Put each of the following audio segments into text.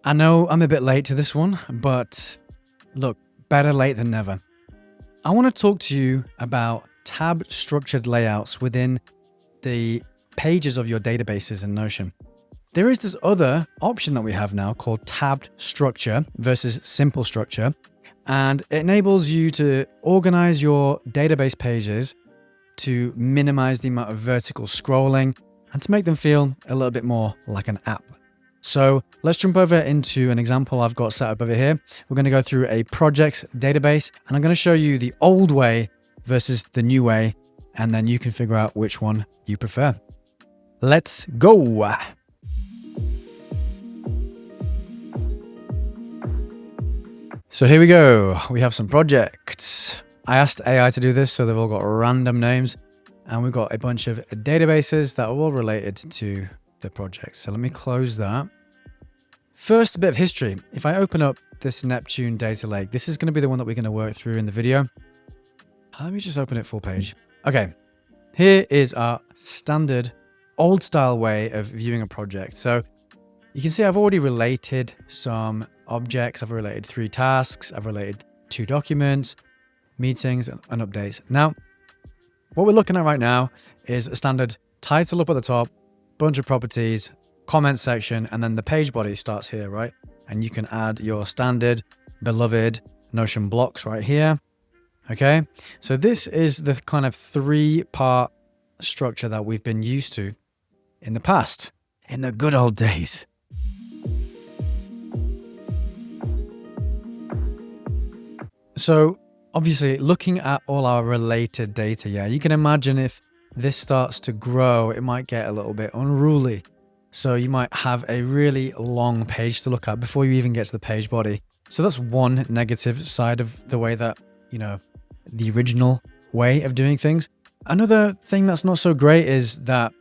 I know I'm a bit late to this one, but look, better late than never. I want to talk to you about tab structured layouts within the pages of your databases in Notion. There is this other option that we have now called tabbed structure versus simple structure, and it enables you to organize your database pages to minimize the amount of vertical scrolling and to make them feel a little bit more like an app. So let's jump over into an example I've got set up over here. We're going to go through a projects database, and I'm going to show you the old way versus the new way, and then you can figure out which one you prefer. Let's go. So here we go. We have some projects. I asked AI to do this, so they've all got random names, and we've got a bunch of databases that are all related to the project. So let me close that. First, a bit of history. If I open up this Neptune data lake, this is going to be the one that we're going to work through in the video. Let me just open it full page. Okay, here is our standard old style way of viewing a project. So you can see I've already related some objects. I've related 3 tasks. I've related 2 documents, meetings, and updates. Now, what we're looking at right now is a standard title up at the top, bunch of properties, comment section, and then the page body starts here, right? And you can add your standard beloved Notion blocks right here. Okay, so this is the kind of 3-part structure that we've been used to in the past, in the good old days. So obviously looking at all our related data, yeah, you can imagine if this starts to grow, it might get a little bit unruly. So you might have a really long page to look at before you even get to the page body. So that's one negative side of the way that, the original way of doing things. Another thing that's not so great is that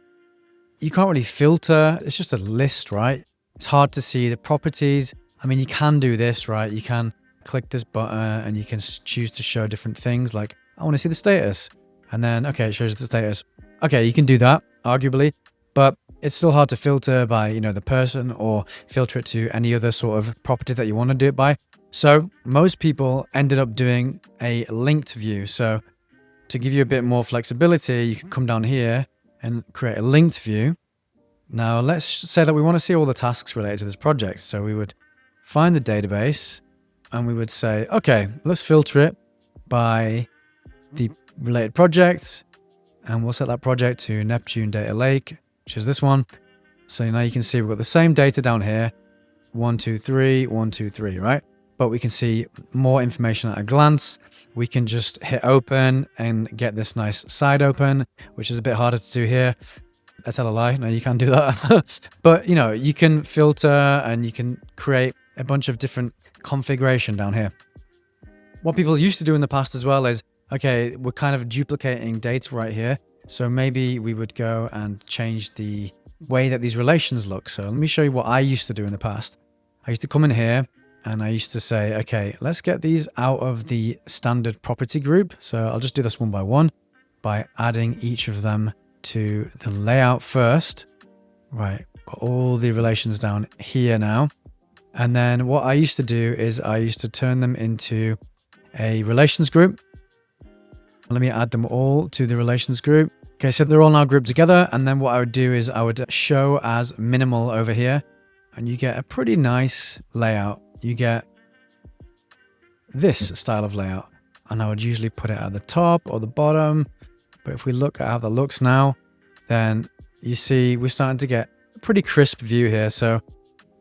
you can't really filter. It's just a list, right? It's hard to see the properties. I mean, you can do this, right? You can click this button and you can choose to show different things like, I want to see the status. And then, okay, it shows you the status. Okay, you can do that, arguably, but it's still hard to filter by, the person or filter it to any other sort of property that you want to do it by. So most people ended up doing a linked view. So to give you a bit more flexibility, you can come down here and create a linked view. Now let's say that we want to see all the tasks related to this project. So we would find the database and we would say, okay, let's filter it by the related project, and we'll set that project to Neptune Data Lake, which is this one. So now you can see we've got the same data down here, 1, 2, 3, 1, 2, 3, right? But we can see more information at a glance. We can just hit open and get this nice side open, which is a bit harder to do here. I tell a lie, no, you can't do that. But you can filter and you can create a bunch of different configuration down here. What people used to do in the past as well is, okay, we're kind of duplicating data right here. So maybe we would go and change the way that these relations look. So let me show you what I used to do in the past. I used to come in here and I used to say, okay, let's get these out of the standard property group. So I'll just do this one by one by adding each of them to the layout first. Right, got all the relations down here now. And then what I used to do is I used to turn them into a relations group. Let me add them all to the relations group. Okay, so they're all now grouped together. And then what I would do is I would show as minimal over here. And you get a pretty nice layout. You get this style of layout. And I would usually put it at the top or the bottom. But if we look at how that looks now, then you see we're starting to get a pretty crisp view here. So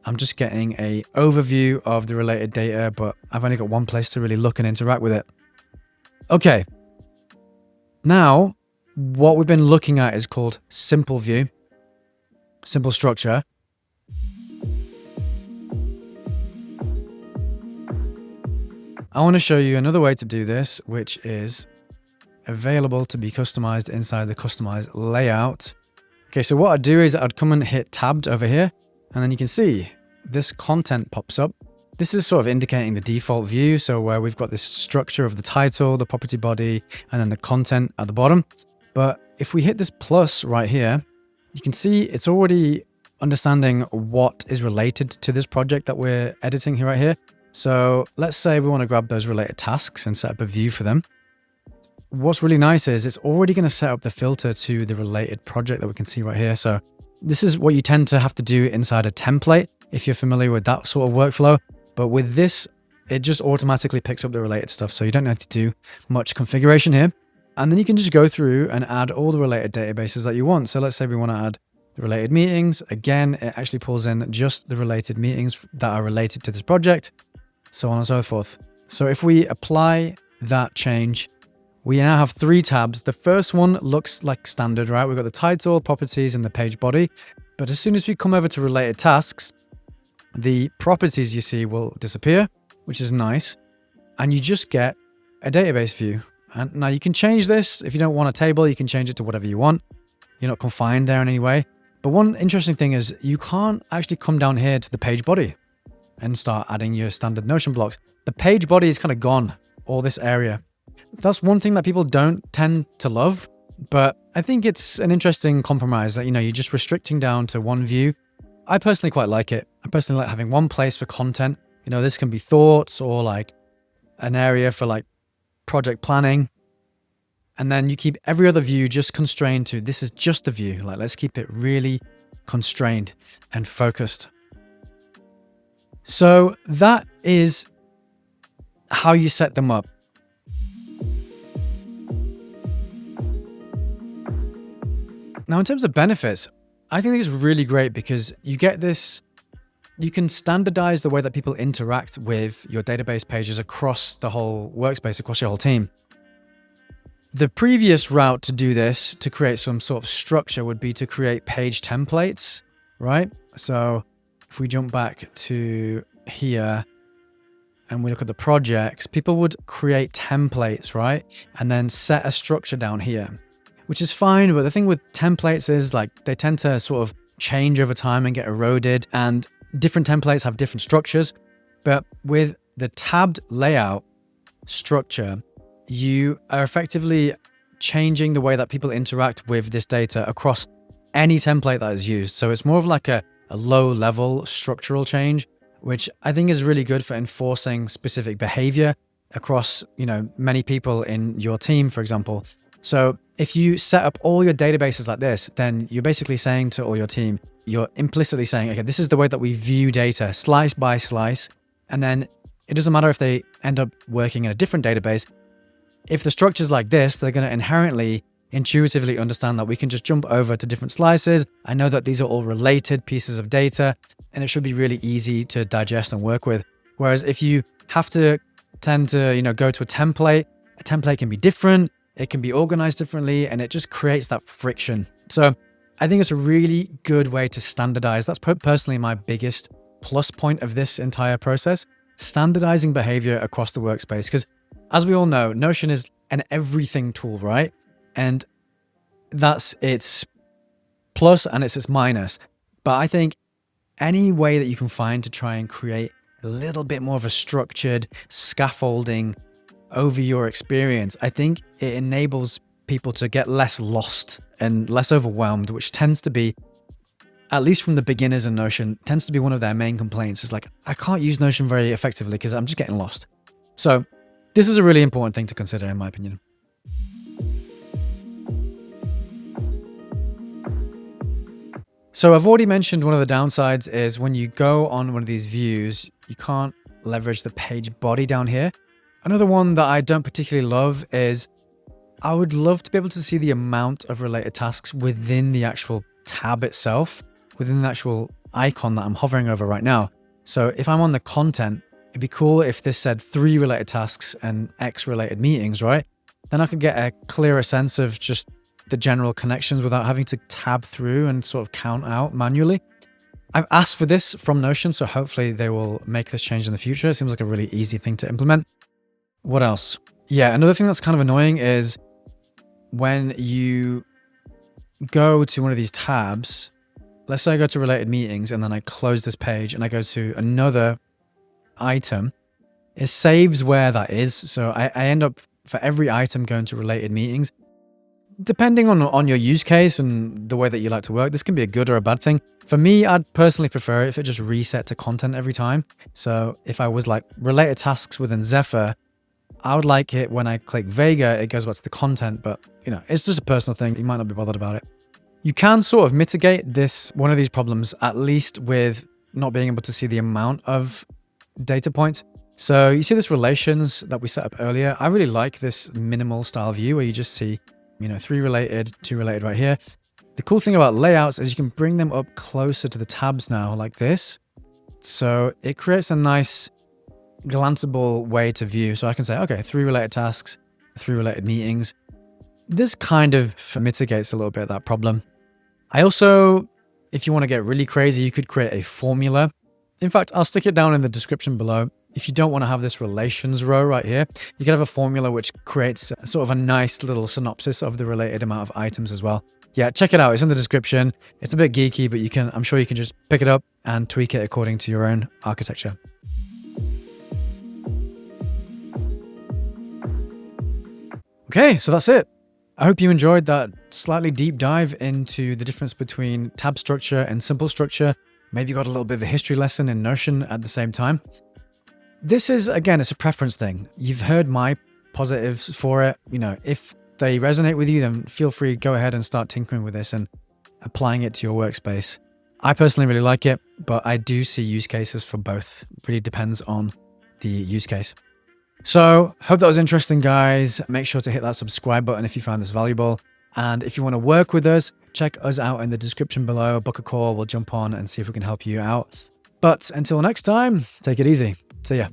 I'm just getting a overview of the related data, but I've only got one place to really look and interact with it. Okay. Now, what we've been looking at is called simple view, simple structure. I want to show you another way to do this, which is available to be customized inside the customized layout. Okay, so what I'd do is I'd come and hit tabbed over here, and then you can see this content pops up. This is sort of indicating the default view. So where we've got this structure of the title, the property body, and then the content at the bottom. But if we hit this plus right here, you can see it's already understanding what is related to this project that we're editing here right here. So let's say we want to grab those related tasks and set up a view for them. What's really nice is it's already going to set up the filter to the related project that we can see right here. So this is what you tend to have to do inside a template if you're familiar with that sort of workflow. But with this, it just automatically picks up the related stuff. So you don't have to do much configuration here. And then you can just go through and add all the related databases that you want. So let's say we want to add the related meetings. Again, it actually pulls in just the related meetings that are related to this project, so on and so forth. So if we apply that change, we now have 3 tabs. The first one looks like standard, right? We've got the title, properties, and the page body. But as soon as we come over to related tasks, the properties you see will disappear, which is nice. And you just get a database view. And now you can change this. If you don't want a table, you can change it to whatever you want. You're not confined there in any way. But one interesting thing is you can't actually come down here to the page body and start adding your standard Notion blocks. The page body is kind of gone, all this area. That's one thing that people don't tend to love, but I think it's an interesting compromise that, you're just restricting down to one view. I personally quite like it. I personally like having one place for content. This can be thoughts or like an area for like project planning. And then you keep every other view just constrained to this is just the view. Like, let's keep it really constrained and focused. So that is how you set them up. Now, in terms of benefits, I think it's really great because you get this, you can standardize the way that people interact with your database pages across the whole workspace, across your whole team. The previous route to do this, to create some sort of structure, would be to create page templates, right? So if we jump back to here and we look at the projects, people would create templates, right? And then set a structure down here, which is fine. But the thing with templates is like they tend to sort of change over time and get eroded, and different templates have different structures. But with the tabbed layout structure, you are effectively changing the way that people interact with this data across any template that is used. So it's more of like a low level structural change, which I think is really good for enforcing specific behavior across, many people in your team, for example. So if you set up all your databases like this, then you're basically saying to all your team, you're implicitly saying, okay, this is the way that we view data, slice by slice. And then it doesn't matter if they end up working in a different database. If the structure's like this, they're going to inherently, intuitively understand that we can just jump over to different slices. I know that these are all related pieces of data, and it should be really easy to digest and work with. Whereas if you have to tend to, go to a template can be different. It can be organized differently, and it just creates that friction. So I think it's a really good way to standardize. That's personally my biggest plus point of this entire process, standardizing behavior across the workspace. Because as we all know, Notion is an everything tool, right? And that's its plus and it's its minus. But I think any way that you can find to try and create a little bit more of a structured scaffolding over your experience, I think it enables people to get less lost and less overwhelmed, which tends to be, at least from the beginners in Notion, tends to be one of their main complaints. Is like, I can't use Notion very effectively because I'm just getting lost. So this is a really important thing to consider, in my opinion. So I've already mentioned one of the downsides is when you go on one of these views, you can't leverage the page body down here. Another one that I don't particularly love is I would love to be able to see the amount of related tasks within the actual tab itself, within the actual icon that I'm hovering over right now. So if I'm on the content, it'd be cool if this said 3 related tasks and X related meetings, right? Then I could get a clearer sense of just the general connections without having to tab through and sort of count out manually. I've asked for this from Notion, so hopefully they will make this change in the future. It seems like a really easy thing to implement. What else? Yeah, another thing that's kind of annoying is when you go to one of these tabs, let's say I go to related meetings and then I close this page and I go to another item, it saves where that is. So I end up for every item going to related meetings. Depending on your use case and the way that you like to work, this can be a good or a bad thing. For me, I'd personally prefer it if it just reset to content every time. So if I was like related tasks within Zephyr, I would like it when I click Vega, it goes back to the content, but it's just a personal thing. You might not be bothered about it. You can sort of mitigate one of these problems, at least with not being able to see the amount of data points. So you see this relations that we set up earlier. I really like this minimal style view where you just see 3 related, 2 related right here. The cool thing about layouts is you can bring them up closer to the tabs now like this. So it creates a nice glanceable way to view. So I can say, okay, 3 related tasks, 3 related meetings. This kind of mitigates a little bit of that problem. I also, if you want to get really crazy, you could create a formula. In fact, I'll stick it down in the description below. If you don't want to have this relations row right here, you can have a formula which creates sort of a nice little synopsis of the related amount of items as well. Yeah, check it out. It's in the description. It's a bit geeky, but I'm sure you can just pick it up and tweak it according to your own architecture. Okay, so that's it. I hope you enjoyed that slightly deep dive into the difference between tab structure and simple structure. Maybe you got a little bit of a history lesson in Notion at the same time. This is, again, it's a preference thing. You've heard my positives for it. If they resonate with you, then feel free, go ahead and start tinkering with this and applying it to your workspace. I personally really like it, but I do see use cases for both. It really depends on the use case. So hope that was interesting, guys. Make sure to hit that subscribe button if you found this valuable. And if you want to work with us, check us out in the description below. Book a call. We'll jump on and see if we can help you out. But until next time, take it easy. See ya.